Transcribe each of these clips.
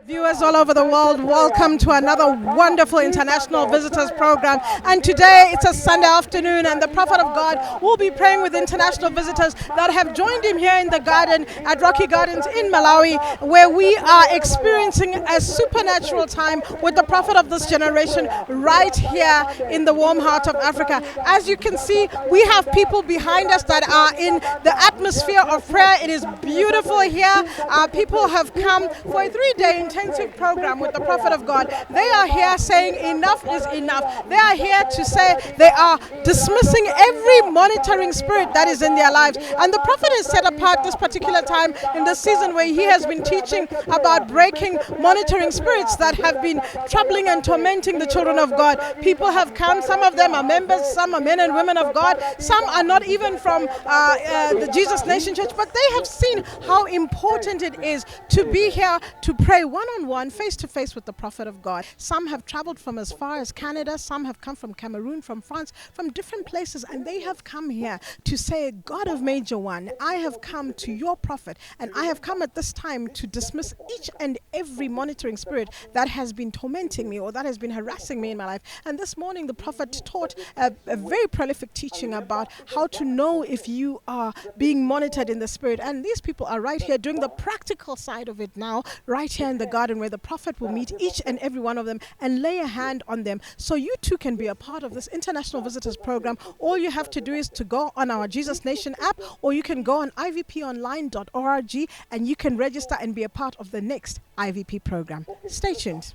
Viewers all over the world, welcome to another wonderful international visitors program. And today it's a Sunday afternoon, and the Prophet of God will be praying with international visitors that have joined him here in the garden at Rocky Gardens in Malawi, where we are experiencing a supernatural time with the Prophet of this generation right here in the warm heart of Africa. As you can see, we have people behind us that are in the atmosphere of prayer. It is beautiful here. People have come for a 3-day intensive program with the Prophet of God. They are here saying enough is enough. They are here to say they are dismissing every monitoring spirit that is in their lives. And the Prophet has set apart this particular time in the season where he has been teaching about breaking monitoring spirits that have been troubling and tormenting the children of God. People have come. Some of them are members, some are men and women of God, some are not even from the Jesus Nation Church, but they have seen how important it is to be here to pray one-on-one, face-to-face with the Prophet of God. Some have traveled from as far as Canada, some have come from Cameroon, from France, from different places, and they have come here to say, God of Major One, I have come to your Prophet, and I have come at this time to dismiss each and every monitoring spirit that has been tormenting me or that has been harassing me in my life. And this morning the Prophet taught a very prolific teaching about how to know if you are being monitored in the spirit. And these people are right here doing the practical side of it now, right here in the garden, where the Prophet will meet each and every one of them and lay a hand on them. So you too can be a part of this international visitors program. All you have to do is to go on our Jesus Nation app, or you can go on ivponline.org and you can register and be a part of the next IVP program. Stay tuned.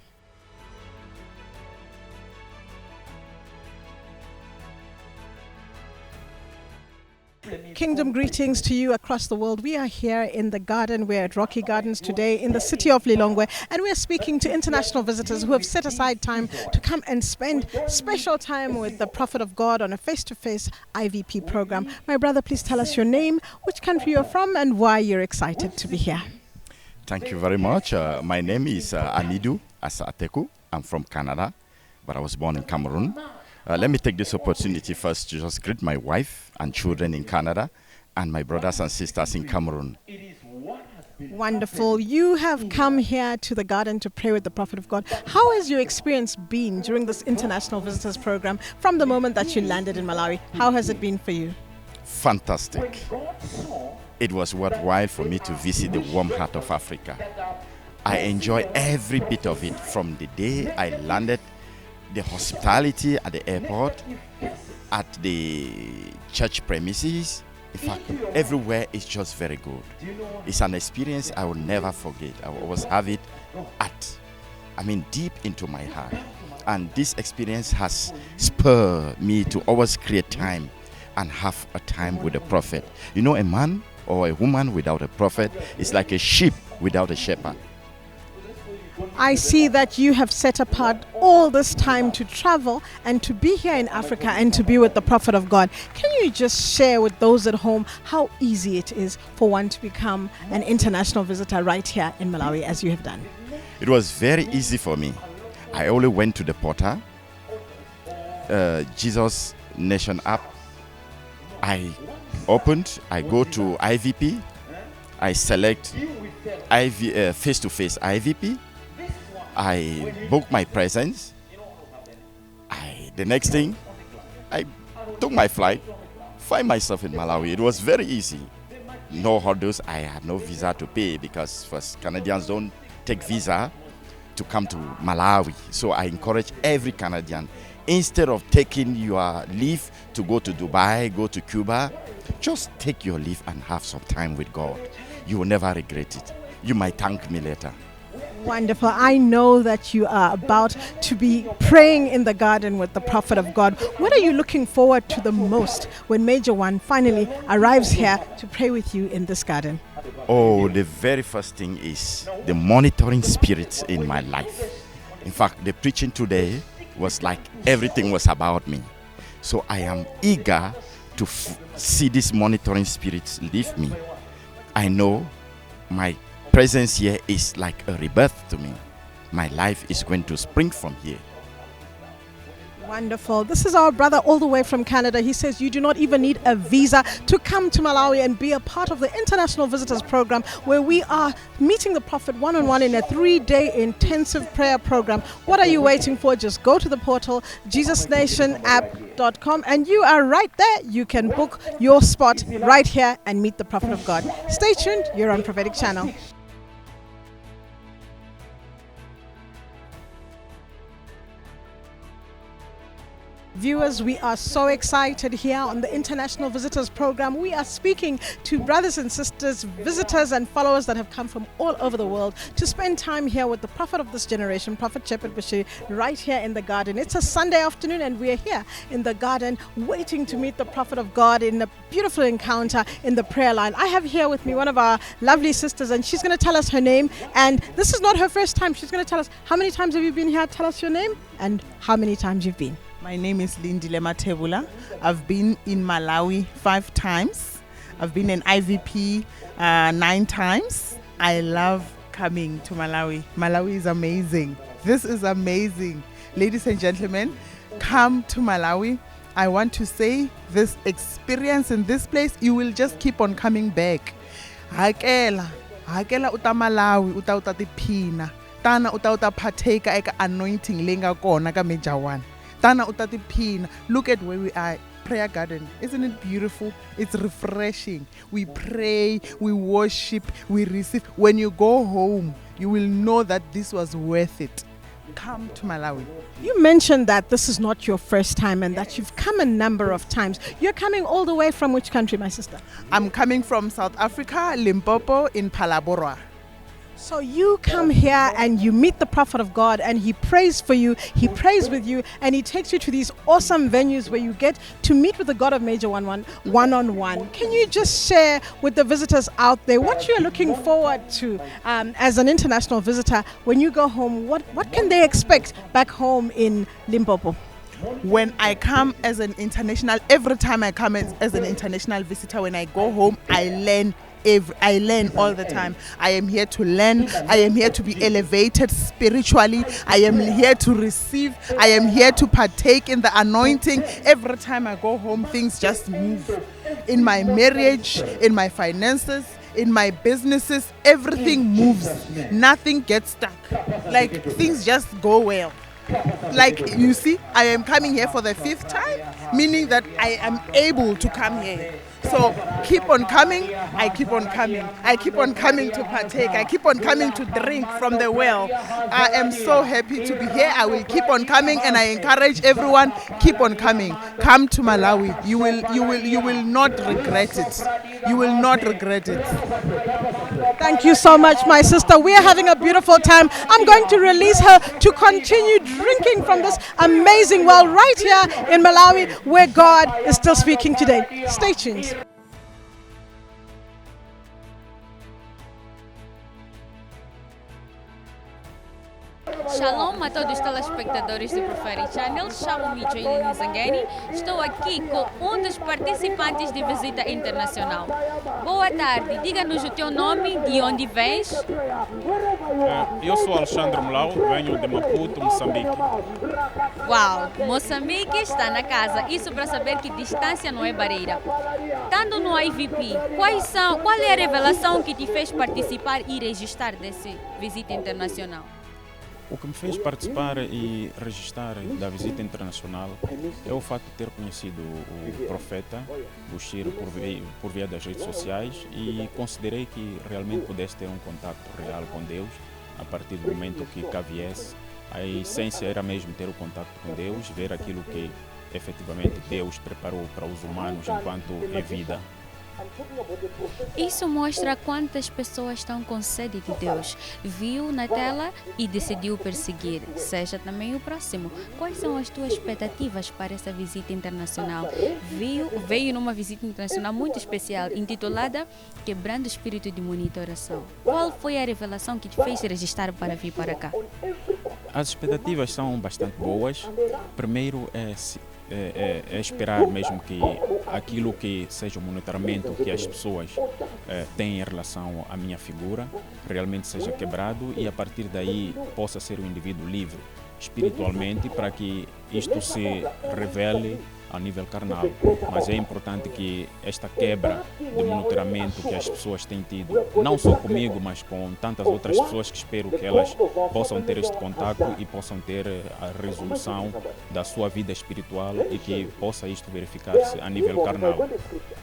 Kingdom greetings to you across the world. We are here in the garden. We're at Rocky Gardens today in the city of Lilongwe, and we're speaking to international visitors who have set aside time to come and spend special time with the Prophet of God on a face-to-face IVP program. My brother, please tell us your name, which country you're from, and why you're excited to be here. Thank you very much. My name is Amidu Asateku. I'm from Canada, but I was born in Cameroon. Let me take this opportunity first to just greet my wife and children in Canada and my brothers and sisters in Cameroon. Wonderful. You have come here to the garden to pray with the Prophet of God. How has your experience been during this international visitors program from the moment that you landed in Malawi? How has it been for you? Fantastic. It was worthwhile for me to visit the warm heart of Africa. I enjoy every bit of it from the day I landed. The hospitality at the airport, at the church premises, in fact, everywhere is just very good. It's an experience I will never forget. I will always have it deep into my heart. And this experience has spurred me to always create time and have a time with the Prophet. You know, a man or a woman without a prophet is like a sheep without a shepherd. I see that you have set apart all this time to travel and to be here in Africa and to be with the Prophet of God. Can you just share with those at home how easy it is for one to become an international visitor right here in Malawi, as you have done? It was very easy for me. I only went to the portal, Jesus Nation app. I opened, I go to IVP, I select face-to-face IVP. I booked my presence. The next thing, I took my flight, find myself in Malawi. It was very easy. No hurdles. I had no visa to pay because first Canadians don't take visa to come to Malawi. So I encourage every Canadian, instead of taking your leave to go to Dubai, go to Cuba, just take your leave and have some time with God. You will never regret it. You might thank me later. Wonderful. I know that you are about to be praying in the garden with the Prophet of God. What are you looking forward to the most when Major One finally arrives here to pray with you in this garden? Oh, the very first thing is the monitoring spirits in my life. In fact, the preaching today was like everything was about me. So I am eager to see these monitoring spirits leave me. I know my presence here is like a rebirth to me. My life is going to spring from here. Wonderful. This is our brother all the way from Canada. He says you do not even need a visa to come to Malawi and be a part of the International Visitors Program, where we are meeting the Prophet one-on-one in a 3-day intensive prayer program. What are you waiting for? Just go to the portal, JesusNationApp.com, and you are right there. You can book your spot right here and meet the Prophet of God. Stay tuned. You're on Prophetic Channel. Viewers, we are so excited here on the International Visitors Program. We are speaking to brothers and sisters, visitors and followers that have come from all over the world to spend time here with the prophet of this generation, Prophet Shepherd Bushiri, right here in the garden. It's a Sunday afternoon and we are here in the garden waiting to meet the prophet of God in a beautiful encounter in the prayer line. I have here with me one of our lovely sisters, and she's going to tell us her name. And this is not her first time. She's going to tell us, how many times have you been here? Tell us your name and how many times you've been. My name is Lindile Matebula. I've been in Malawi 5 times. I've been in IVP 9 times. I love coming to Malawi. Malawi is amazing. This is amazing. Ladies and gentlemen, come to Malawi. I want to say this experience in this place, you will just keep on coming back. Hakela uta Malawi, uta tiphina. Tana uta partake eka anointing lenga kona ka Major 1. Tana utatipina. Look at where we are. Prayer garden. Isn't it beautiful? It's refreshing. We pray, we worship, we receive. When you go home, you will know that this was worth it. Come to Malawi. You mentioned that this is not your first time and that you've come a number of times. You're coming all the way from which country, my sister? I'm coming from South Africa, Limpopo, in Phalaborwa. So you come here and you meet the prophet of God and he prays for you, he prays with you, and he takes you to these awesome venues where you get to meet with the God of Major 1-1 one-on-one. Can you just share with the visitors out there what you're looking forward to as an international visitor when you go home? What can they expect back home in Limpopo? When I come as an international, every time I come as an international visitor, when I go home, I learn all the time. I am here to learn. I am here to be elevated spiritually. I am here to receive. I am here to partake in the anointing. Every time I go home, things just move. In my marriage, in my finances, in my businesses, everything moves. Nothing gets stuck. Like, things just go well. Like, you see, I am coming here for the 5th time, meaning that I am able to come here. So keep on coming, I keep on coming. I keep on coming to partake. I keep on coming to drink from the well. I am so happy to be here. I will keep on coming, and I encourage everyone, keep on coming. Come to Malawi. You will not regret it. You will not regret it. Thank you so much, my sister. We are having a beautiful time. I'm going to release her to continue drinking from this amazing well right here in Malawi, where God is still speaking today. Stay tuned. Shalom a todos os telespectadores do Prophetic Channel. Chamo-me Jaylene Zangani. Estou aqui com dos participantes de visita internacional. Boa tarde, diga-nos o teu nome, de onde vens? Eu sou Alexandre Mlau, venho de Maputo, Moçambique. Uau, Moçambique está na casa. Isso para saber que distância não é barreira. Estando no IVP, qual é a revelação que te fez participar e registrar dessa visita internacional? O que me fez participar e registrar da visita internacional é o fato de ter conhecido o profeta Bushiri por via das redes sociais e considerei que realmente pudesse ter um contato real com Deus a partir do momento que cá viesse. A essência era mesmo ter o contato com Deus, ver aquilo que efetivamente Deus preparou para os humanos enquanto é vida. Isso mostra quantas pessoas estão com sede de Deus. Viu na tela e decidiu perseguir. Seja também o próximo. Quais são as tuas expectativas para essa visita internacional? Veio numa visita internacional muito especial, intitulada Quebrando o Espírito de Monitoração. Qual foi a revelação que te fez registrar para vir para cá? As expectativas são bastante boas. Primeiro é esperar mesmo que aquilo que seja o monitoramento que as pessoas têm em relação à minha figura realmente seja quebrado e a partir daí possa ser um indivíduo livre espiritualmente para que isto se revele a nível carnal. Mas é importante que esta quebra de monitoramento que as pessoas têm tido, não só comigo, mas com tantas outras pessoas, que espero que elas possam ter este contato e possam ter a resolução da sua vida espiritual e que possa isto verificar-se a nível carnal.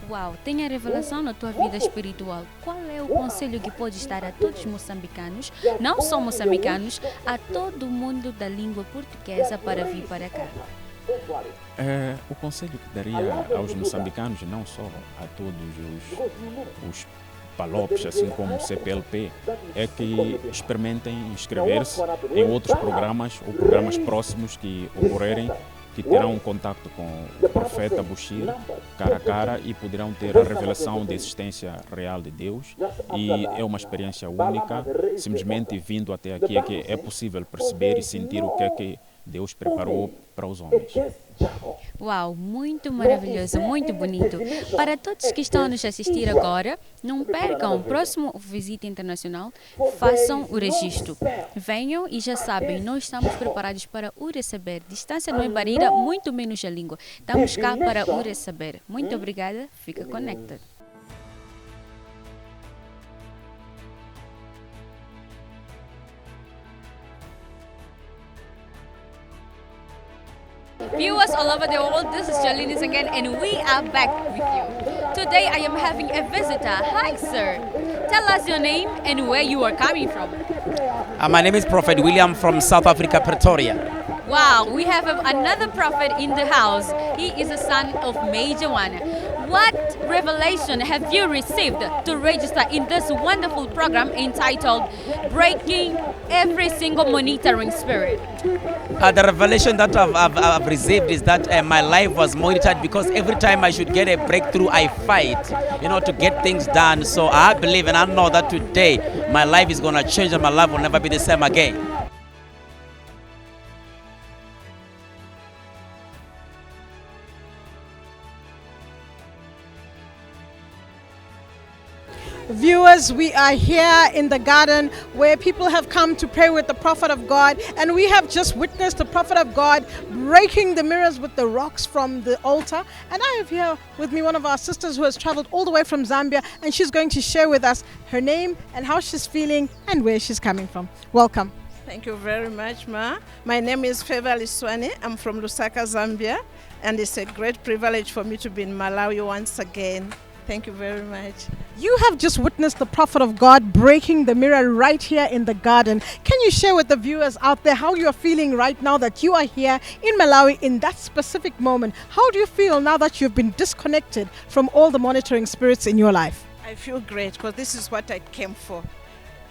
Uau, tem a revelação na tua vida espiritual. Qual é o conselho que pode estar a todos os moçambicanos, não só moçambicanos, a todo mundo da língua portuguesa para vir para cá? O conselho que daria aos moçambicanos, não só a todos os palopes, assim como o CPLP, é que experimentem inscrever-se em outros programas ou programas próximos que ocorrerem, que terão um contacto com o Profeta Bushiri, cara a cara, e poderão ter a revelação da existência real de Deus. E é uma experiência única, simplesmente vindo até aqui é que é possível perceber e sentir o que é que Deus preparou para os homens. Uau, muito maravilhoso, muito bonito. Para todos que estão a nos assistir agora, não percam o próximo Visita Internacional, façam o registro. Venham e já sabem, nós estamos preparados para o receber. Distância não é barreira, muito menos a língua. Estamos cá para o receber. Muito obrigada, fica connected. Viewers all over the world, this is Jalinis again and we are back with you. Today I am having a visitor. Hi sir, tell us your name and where you are coming from. My name is Prophet William from South Africa, Pretoria. Wow, we have another prophet in the house. He is a son of Major One. What revelation have you received to register in this wonderful program entitled Breaking Every Single Monitoring Spirit? The revelation that I've received is that my life was monitored, because every time I should get a breakthrough, I fight, to get things done. So I believe and I know that today my life is going to change and my life will never be the same again. Viewers, we are here in the garden where people have come to pray with the Prophet of God, and we have just witnessed the Prophet of God breaking the mirrors with the rocks from the altar. And I have here with me one of our sisters who has traveled all the way from Zambia, and she's going to share with us her name and how she's feeling and where she's coming from. Welcome. Thank you very much, Ma. My name is Feva Liswane. I'm from Lusaka, Zambia, and it's a great privilege for me to be in Malawi once again. Thank you very much. You have just witnessed the Prophet of God breaking the mirror right here in the garden. Can you share with the viewers out there how you are feeling right now that you are here in Malawi in that specific moment? How do you feel now that you've been disconnected from all the monitoring spirits in your life? I feel great because this is what I came for.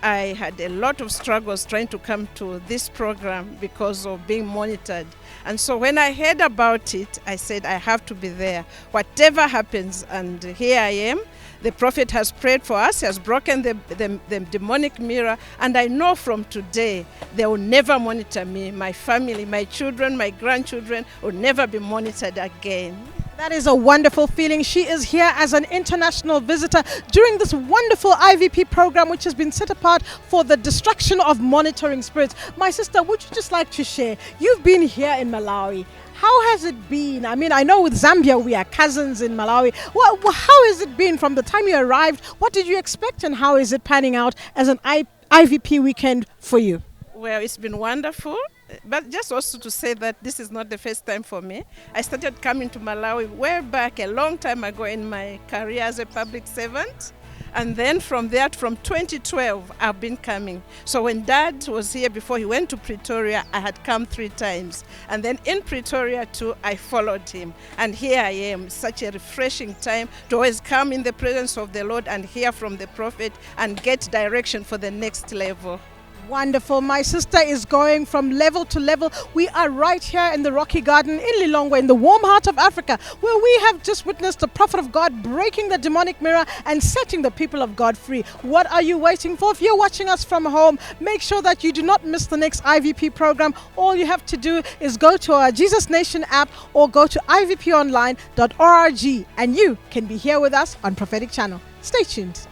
I had a lot of struggles trying to come to this program because of being monitored. And so when I heard about it, I said, I have to be there. Whatever happens, and here I am. The prophet has prayed for us, he has broken the demonic mirror, and I know from today they will never monitor me. My family, my children, my grandchildren will never be monitored again. That is a wonderful feeling. She is here as an international visitor during this wonderful IVP program, which has been set apart for the destruction of monitoring spirits. My sister, would you just like to share? You've been here in Malawi. How has it been? I mean, I know with Zambia, we are cousins in Malawi. Well, how has it been from the time you arrived? What did you expect, and how is it panning out as an IVP weekend for you? Well, it's been wonderful. But just also to say that this is not the first time for me. I started coming to Malawi way back a long time ago in my career as a public servant. And then from 2012, I've been coming. So when Dad was here before he went to Pretoria, I had come 3 times. And then in Pretoria too, I followed him. And here I am, such a refreshing time to always come in the presence of the Lord and hear from the prophet and get direction for the next level. Wonderful. My sister is going from level to level. We are right here in the Rocky Garden in Lilongwe, in the warm heart of Africa, where we have just witnessed the Prophet of God breaking the demonic mirror and setting the people of God free. What are you waiting for? If you're watching us from home, make sure that you do not miss the next IVP program. All you have to do is go to our Jesus Nation app or go to ivponline.org and you can be here with us on Prophetic Channel. Stay tuned.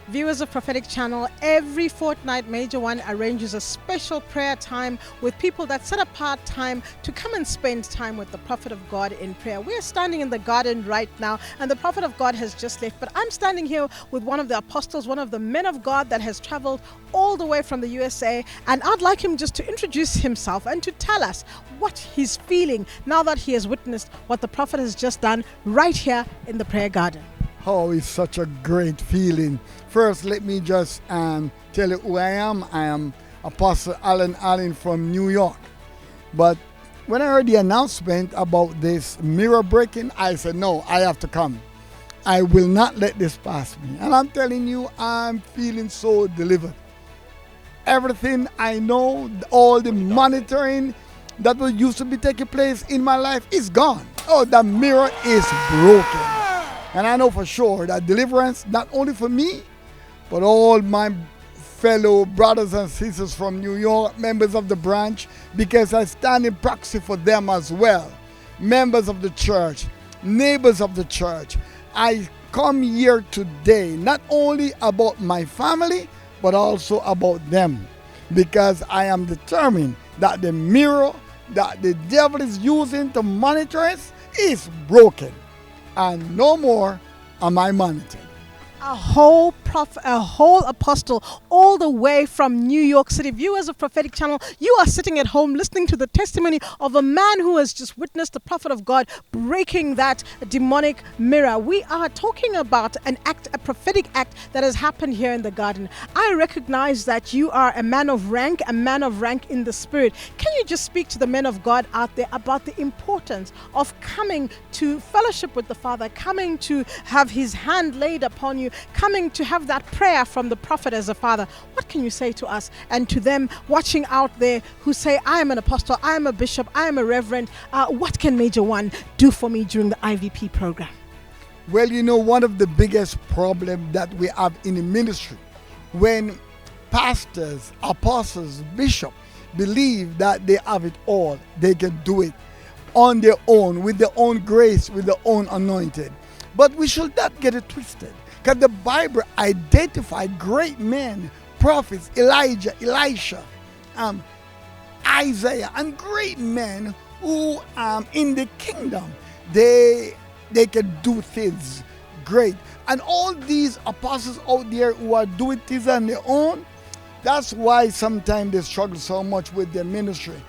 Viewers of Prophetic Channel, every fortnight Major One arranges a special prayer time with people that set apart time to come and spend time with the Prophet of God in prayer. We're standing in the garden right now and the Prophet of God has just left, but I'm standing here with one of the apostles, one of the men of God that has traveled all the way from the USA, and I'd like him just to introduce himself and to tell us what he's feeling now that he has witnessed what the Prophet has just done right here in the prayer garden. Oh, it's such a great feeling. First, let me just tell you who I am. I am Apostle Alan Allen from New York. But when I heard the announcement about this mirror breaking, I said, no, I have to come. I will not let this pass me. And I'm telling you, I'm feeling so delivered. Everything I know, all the monitoring that was used to be taking place in my life is gone. Oh, the mirror is broken. And I know for sure that deliverance, not only for me, but all my fellow brothers and sisters from New York, members of the branch, because I stand in proxy for them as well. Members of the church, neighbors of the church. I come here today not only about my family, but also about them. Because I am determined that the mirror that the devil is using to monitor us is broken. And no more am I monitored. A whole prophet, a whole apostle, all the way from New York City. Viewers of Prophetic Channel, you are sitting at home listening to the testimony of a man who has just witnessed the prophet of God breaking that demonic mirror. We are talking about an act, a prophetic act that has happened here in the garden. I recognize that you are a man of rank in the spirit. Can you just speak to the men of God out there about the importance of coming to fellowship with the Father, coming to have his hand laid upon you, coming to have that prayer from the prophet as a father? What can you say to us and to them watching out there who say, I am an apostle, I am a bishop, I am a reverend. What can Major One do for me during the IVP program? Well, you know, one of the biggest problems that we have in the ministry, when pastors, apostles, bishops believe that they have it all, they can do it on their own, with their own grace, with their own anointing. But we should not get it twisted. Because the Bible identified great men, prophets, Elijah, Elisha, Isaiah, and great men who in the kingdom, they can do things great. And all these apostles out there who are doing things on their own, that's why sometimes they struggle so much with their ministry.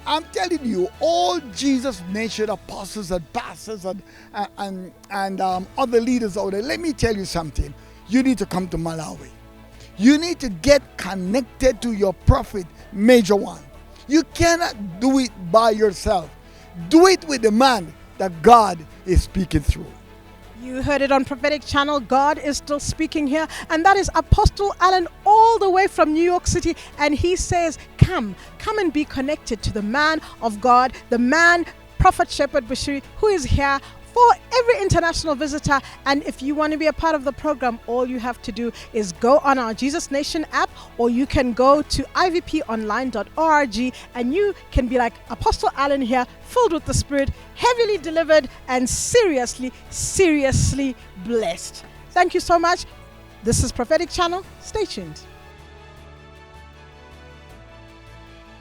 I'm telling you, all Jesus mentioned apostles and pastors and other leaders out there. Let me tell you something. You need to come to Malawi. You need to get connected to your prophet, Major One. You cannot do it by yourself. Do it with the man that God is speaking through. You heard it on Prophetic Channel. God is still speaking here, and that is Apostle Allen all the way from New York City, and he says, come and be connected to the man of God, the man, Prophet Shepherd Bushiri, who is here for every international visitor. And if you want to be a part of the program, all you have to do is go on our Jesus Nation app, or you can go to ivponline.org and you can be like Apostle Allen here, filled with the Spirit, heavily delivered, and seriously blessed. Thank you so much. This is Prophetic Channel. Stay tuned.